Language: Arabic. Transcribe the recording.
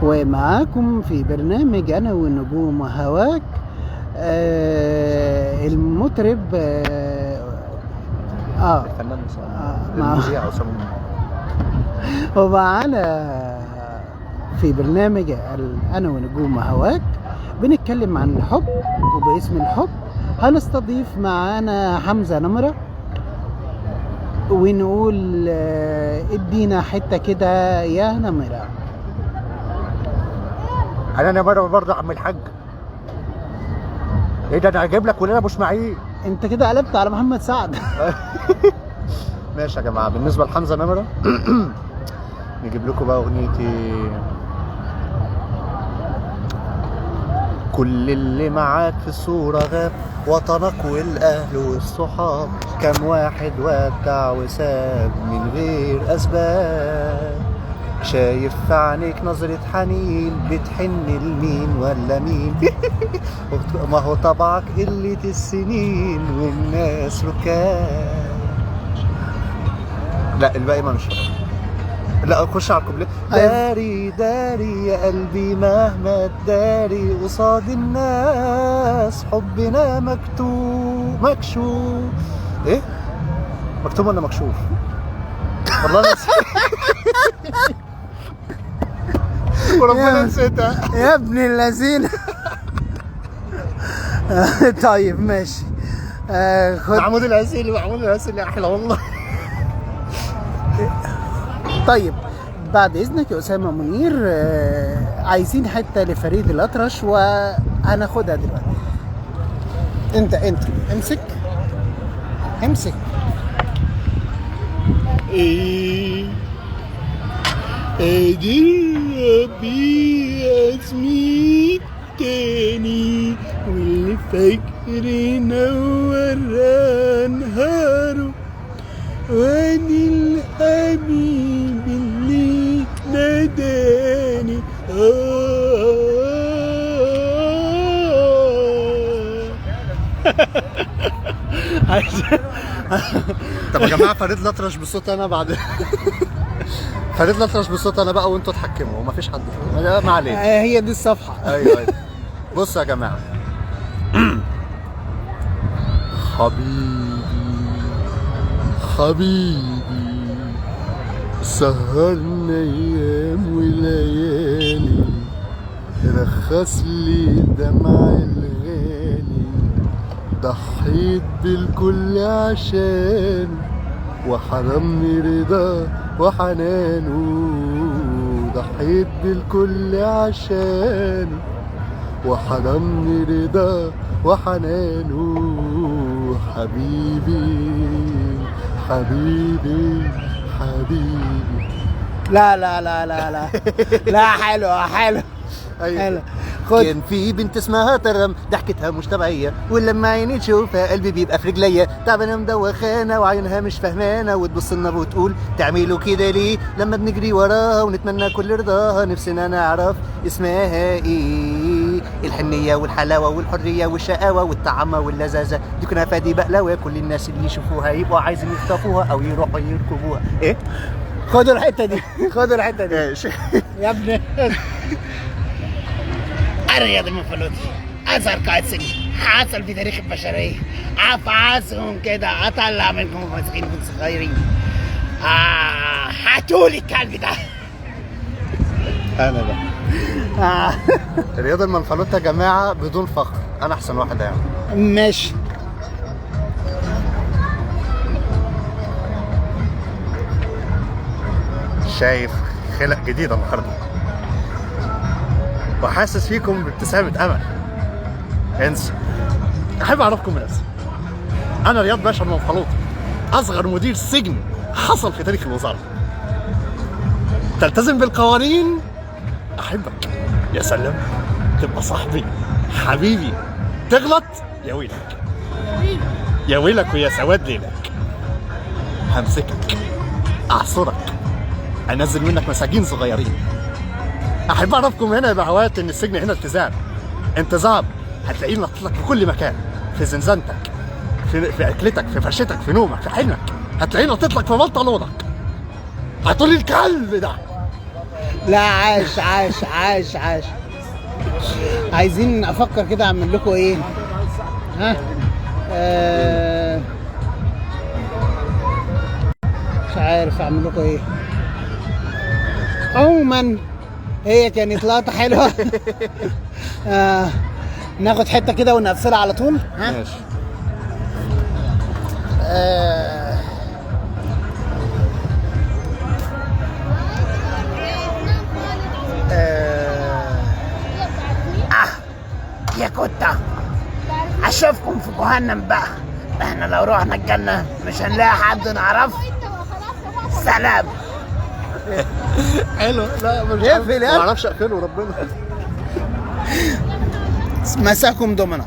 ومعاكم في برنامج أنا والنجوم وهواك. المطرب الفنان المذيع أسامة. ومعانا في برنامج أنا ونجوم وهواك بنتكلم عن الحب، وباسم الحب هنستضيف معانا حمزة نمرة ونقول ادينا حتة كده يا نمرة. انا نمرة برضه عم الحاج. ايه ده، انا هجيب لك ولاد ابو اسماعيل. انت كده قلبت على محمد سعد. ماشي يا جماعه، بالنسبه لحمزه نمرة نجيب لكم بقى اغنيتي كل اللي معاك في الصورة غاب، وطنك والاهل والصحاب، كم واحد ودع وساب من غير اسباب، شايف في عينيك نظرة حنين، بتحن لمين ولا مين؟ ما هو طبعك قلة السنين والناس ركاب. لا الباقي ما مش فاهم. لا خش على الكوبليه. داري داري يا قلبي مهما تداري، قصاد الناس حبنا مكتوب مكشوف. ايه؟ مكتوب ولا مكشوف؟ والله نسيت. وربنا نسيتها يا ابن اللذين. طيب ماشي. خد محمود العسيلي احلى والله. طيب بعد اذنك يا اسامه منير، عايزين حته لفريد الأطرش وهناخدها دلوقتي. انت امسك. ايه ادي ربي اسمي تاني، واللي فاكر نور انهاره، وادي الحبيب اللي ناداني. طب يا جماعه فريد الأطرش بصوت انا بعد. فريد الأطرش بصوت انا بقى وانتوا تحكموا، ومفيش حد فيهم، ما علينا. هي دي الصفحه. ايوه. بصوا يا جماعه. حبيبي سهرنا ايام وليالي، رخص لي دمع الغالي، ضحيت بالكل عشانه، وحرمني رضاه وحنانه، ضحيت بالكل عشانه، وحرمني رضاه وحنانه. حبيبي حبيبي حبيبي. لا لا لا لا لا. لا حلو. أيوة. كان في بنت اسمها ترم، ضحكتها مش طبيعيه، ولما عيني تشوفها قلبي بيبقى في رجليا، تعبانه مدوخانه وعينها مش فهمانه، وتبص لنا وتقول تعملوا كده ليه، لما بنجري وراها ونتمنى كل رضاها، نفسنا نعرف اسمها ايه. الحنيه والحلاوه والحريه والشقاوه والطعامه واللذاذه، دي كنافه دي بقلاوه، كل الناس اللي يشوفوها يبقوا عايزين يخطفوها او يروحوا يركبوها. ايه؟ خدوا الحته دي. يا ابني. الرياض المنفلوطي أزهر قائد سجن حصل في تاريخ البشرية، أفعاسهم كده أطلع منكم مسكين صغيرين. هاتولي الكلب ده. أنا بقى. الرياض المنفلوطي يا جماعة بدون فخر، أنا أحسن واحد يعني. ماشي. شايف خلق جديدة النهارده، وحاسس فيكم بابتسامة أمل. انسى. أحب أعرفكم نفسي. أنا رياض باشا المنفلوطي، أصغر مدير سجن حصل في تاريخ الوزارة. تلتزم بالقوانين أحبك، يا سلام، تبقى صاحبي حبيبي، تغلط يا ويلك يا ويلك ويا سواد ليلك. همسكك أعصرك أنزل منك مساجين صغيرين. احب اعرفكم هنا يا بهوات ان السجن هنا انتظام. هتلاقيه نطلق لك في كل مكان، في زنزانتك، في اكلتك، في فرشتك، في نومك، في حلمك، هتلاقيه نطلق لك في بنطلونك. هتقولي الكلب ده لا عاش عاش عاش عاش. عايزين افكر كده اعمل لكم ايه؟ ها مش عارف اعمل لكم ايه. عموما هي كانت لقطة حلوة. ناخد حتة كده ونقفلها على طول. ها ماشي. يا كتة اشوفكم في جهنم بقى. احنا لو رحنا الجنة مش هنلاقي حد نعرفه. سلام. حلو. لا مش اقفل ما اعرفش اقفله ربنا. مساكم دومنا.